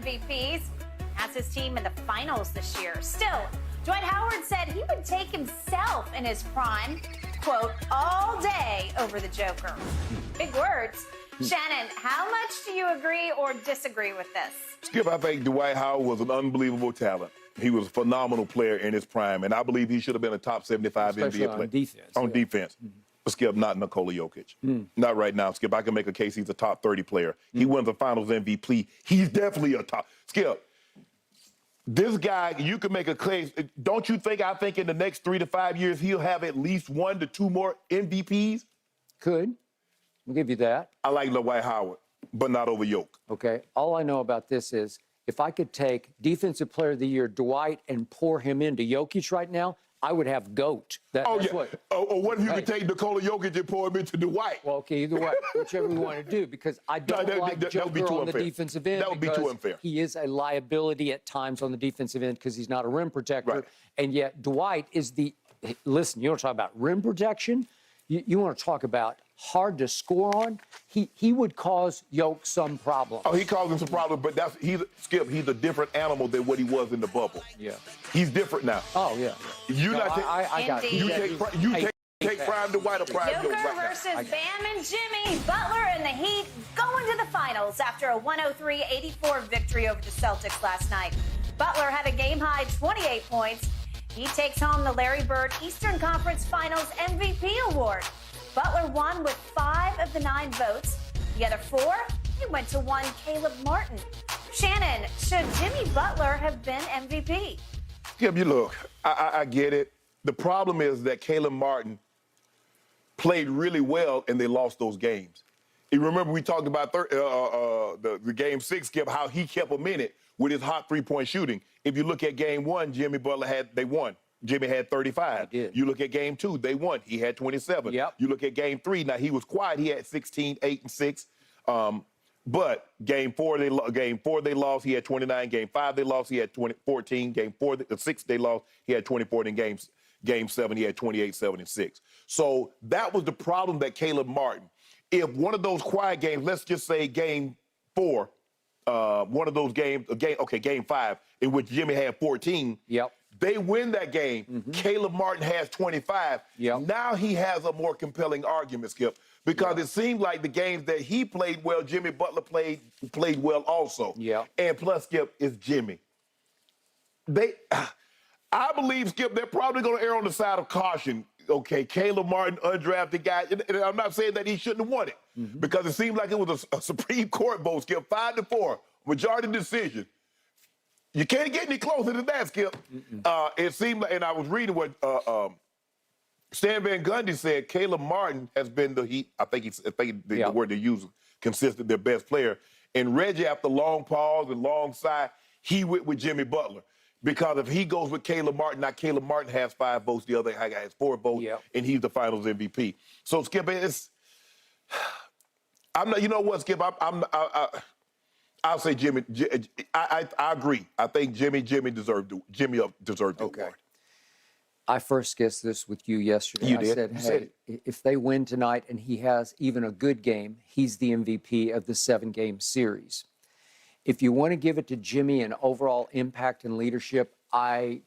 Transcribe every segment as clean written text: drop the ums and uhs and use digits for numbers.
MVPs. Has his team in the finals this year. Still, Dwight Howard said he would take himself in his prime, quote, all day over the Joker. Big words. Shannon, how much do you agree or disagree with this? Skip, I think Dwight Howard was an unbelievable talent. He was a phenomenal player in his prime, and I believe he should have been a top 75 Especially NBA player. on defense. On defense. Skip, not Nikola Jokic. Not right now, Skip. I can make a case he's a top 30 player. He wins the finals MVP. He's definitely a top. Skip, this guy, you can make a case. Don't you think, I think in the next 3 to 5 years, he'll have at least 1 to 2 more MVPs? Could. I'll give you that. I like Dwight Howard, but not over Jokic. Okay. All I know about this is if I could take Defensive Player of the Year Dwight and pour him into Jokic right now, I would have GOAT. That's what. Or what if you could take Nikola Jokic and pour him into Dwight? Well, okay, either way, whichever you want to do, because I don't like Joker on the defensive end. That would be too unfair. He is a liability at times on the defensive end because he's not a rim protector. Right. And yet Dwight is the, listen, you want to talk about rim protection? You want to talk about hard to score on? He would cause Jokic some problem. Oh, he caused him some problems, but Skip, he's a different animal than what he was in the bubble. Yeah. He's different now. Oh, yeah. I got it. You take prime Dwight or prime Joker Jokic right versus now. Bam and Jimmy. Butler and the Heat going to the finals after a 103-84 victory over the Celtics last night. Butler had a game-high 28 points. He takes home the Larry Bird Eastern Conference Finals MVP award. Butler won with 5 of the 9 votes. The other 4, he went to one Caleb Martin. Shannon, should Jimmy Butler have been MVP? Skip, you look, I get it. The problem is that Caleb Martin played really well and they lost those games. You remember we talked about the game 6, Skip, how he kept them in it with his hot three-point shooting. If you look at game 1, they won. Jimmy had 35. You look at game 2, they won. He had 27. Yep. You look at game 3, now he was quiet. He had 16, 8, and 6. But game 4, they lost. He had 29. Game 5, they lost. He had 14. Game 6, they lost. He had 24. And game 7, he had 28, 7, and 6. So that was the problem that Caleb Martin. If one of those quiet games, let's just say game 4, one of those games, game 5, in which Jimmy had 14. Yep. They win that game. Caleb Martin has 25. Yep. Now he has a more compelling argument, Skip, because it seemed like the games that he played well, Jimmy Butler played well also. Yeah. And plus, Skip, is Jimmy. I believe, Skip, they're probably going to err on the side of caution. Okay, Caleb Martin, undrafted guy. And I'm not saying that he shouldn't have won it because it seemed like it was a Supreme Court vote, Skip, 5-4, majority decision. You can't get any closer than that, Skip. It seemed like, and I was reading what Stan Van Gundy said, Caleb Martin has been the word they use, consistent, their best player. And Reggie, after long pause and long sigh, he went with Jimmy Butler. Because if he goes with Caleb Martin, now Caleb Martin has 5 votes, the other guy has 4 votes, and he's the finals MVP. So, Skip, I'm not, you know what, Skip, I'll say Jimmy. I agree. I think Jimmy deserved the award. I first guessed this with you yesterday. You I did. said, hey, if they win tonight and he has even a good game, he's the MVP of the 7-game series. If you want to give it to Jimmy in overall impact and leadership, I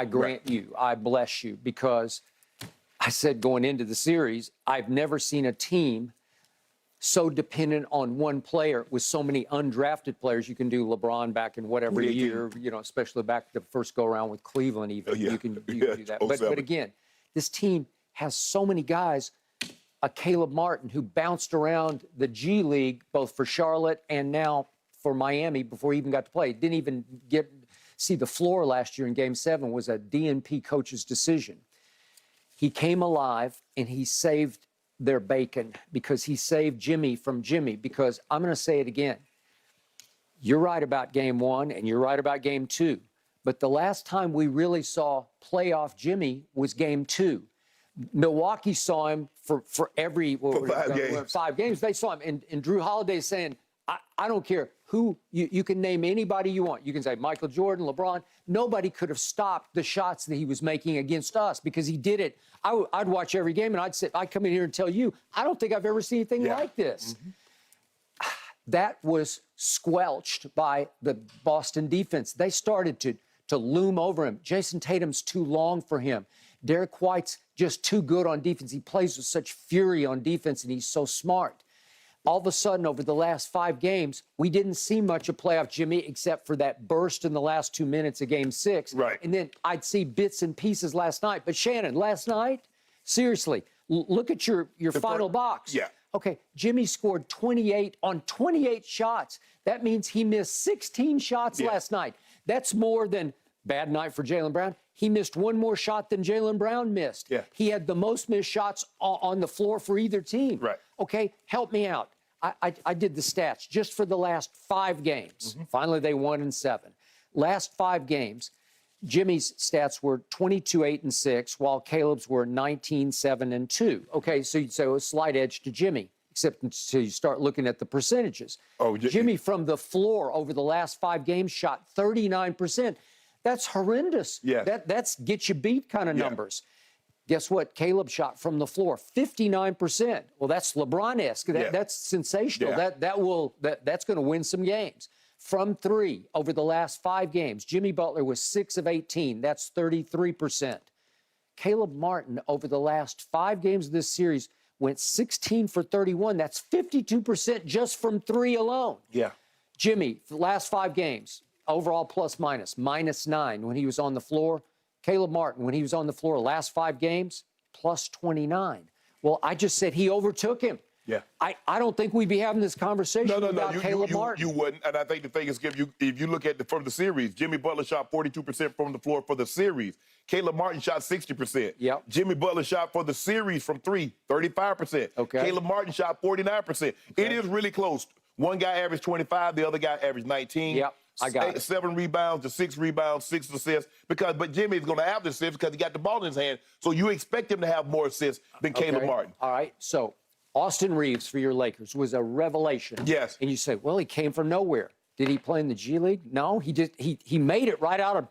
grant you, I bless you, because I said going into the series, I've never seen a team so dependent on one player with so many undrafted players. You can do LeBron back in whatever year, especially back the first go-around with Cleveland even. You can do that. But again, this team has so many guys. A Caleb Martin who bounced around the G League, both for Charlotte and now for Miami before he even got to play. Didn't even see the floor last year in Game 7. Was a DNP coach's decision. He came alive and he saved their bacon because he saved Jimmy from Jimmy. Because I'm going to say it again. You're right about Game 1 and you're right about Game 2. But the last time we really saw playoff Jimmy was Game 2. Milwaukee saw him for 5 games. They saw him. And Drew Holiday is saying, I don't care who, you can name anybody you want. You can say Michael Jordan, LeBron. Nobody could have stopped the shots that he was making against us because he did it. I'd watch every game and I'd come in here and tell you, I don't think I've ever seen anything like this. that was squelched by the Boston defense. They started to loom over him. Jason Tatum's too long for him. Derek White's just too good on defense. He plays with such fury on defense, and he's so smart. All of a sudden, over the last 5 games, we didn't see much of playoff Jimmy except for that burst in the last 2 minutes of Game 6. Right. And then I'd see bits and pieces last night. But Shannon, last night, seriously, look at your final box. Yeah. Okay, Jimmy scored 28 on 28 shots. That means he missed 16 shots last night. That's more than bad night for Jaylen Brown. He missed one more shot than Jaylen Brown missed. Yeah. He had the most missed shots on the floor for either team. Right. Okay, help me out. I did the stats just for the last 5 games. Finally, they won in 7. Last 5 games, Jimmy's stats were 22-8-6, while Caleb's were 19-7-2. Okay, so you'd say a slight edge to Jimmy, except until you start looking at the percentages. Oh, Jimmy from the floor over the last 5 games shot 39%. That's horrendous. Yeah. That's get you beat kind of numbers. Guess what? Caleb shot from the floor 59%. Well, that's LeBron-esque. That's sensational. Yeah. That's going to win some games. From 3 over the last 5 games, Jimmy Butler was 6 of 18. That's 33%. Caleb Martin over the last 5 games of this series went 16 for 31. That's 52% just from 3 alone. Yeah. Jimmy, the last 5 games, overall plus minus, -9 when he was on the floor. Caleb Martin, when he was on the floor last 5 games, plus 29. Well, I just said he overtook him. Yeah. I don't think we'd be having this conversation without Caleb Martin. You wouldn't. And I think the thing is, Skip, if you look at from the series, Jimmy Butler shot 42% from the floor for the series. Caleb Martin shot 60%. Yep. Jimmy Butler shot for the series from 3, 35%. Okay. Caleb Martin shot 49%. Okay. It is really close. One guy averaged 25, the other guy averaged 19. Yep. I got it. 7 rebounds to 6 rebounds, 6 assists. But Jimmy's going to have the assists because he got the ball in his hand. So you expect him to have more assists than Caleb Martin. All right. So Austin Reeves for your Lakers was a revelation. Yes. And you say, well, he came from nowhere. Did he play in the G League? No, he made it right out of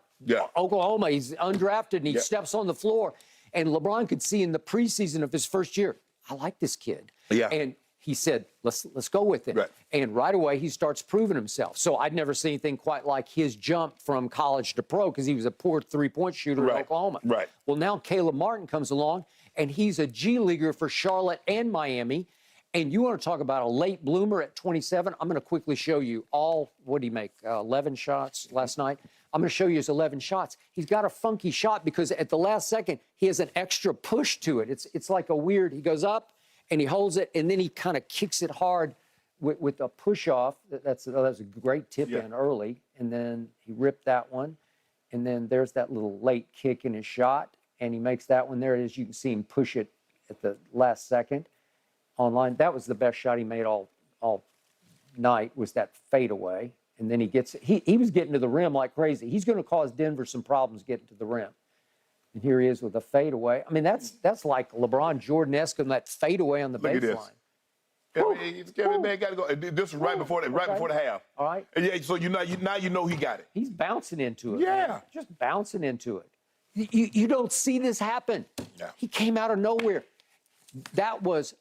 Oklahoma. He's undrafted and he steps on the floor. And LeBron could see in the preseason of his first year, I like this kid. Yeah. And he said, let's go with it. Right. And right away, he starts proving himself. So I'd never seen anything quite like his jump from college to pro because he was a poor 3-point shooter in Oklahoma. Right. Well, now Caleb Martin comes along, and he's a G Leaguer for Charlotte and Miami. And you want to talk about a late bloomer at 27? I'm going to quickly show you what did he make, 11 shots last night? I'm going to show you his 11 shots. He's got a funky shot because at the last second, he has an extra push to it. It's like a weird, he goes up, and he holds it, and then he kind of kicks it hard with a push-off. That's a great tip-in early. And then he ripped that one. And then there's that little late kick in his shot, and he makes that one. There it is. You can see him push it at the last second online. That was the best shot he made all night was that fadeaway. And then he gets it. He was getting to the rim like crazy. He's going to cause Denver some problems getting to the rim. And here he is with a fadeaway. I mean, that's like LeBron Jordan-esque on that fadeaway on the baseline. Kevin, man, got to go. This was right before the half. All right. And so now you know he got it. He's bouncing into it. Yeah. Man. Just bouncing into it. You don't see this happen. Yeah. He came out of nowhere. That was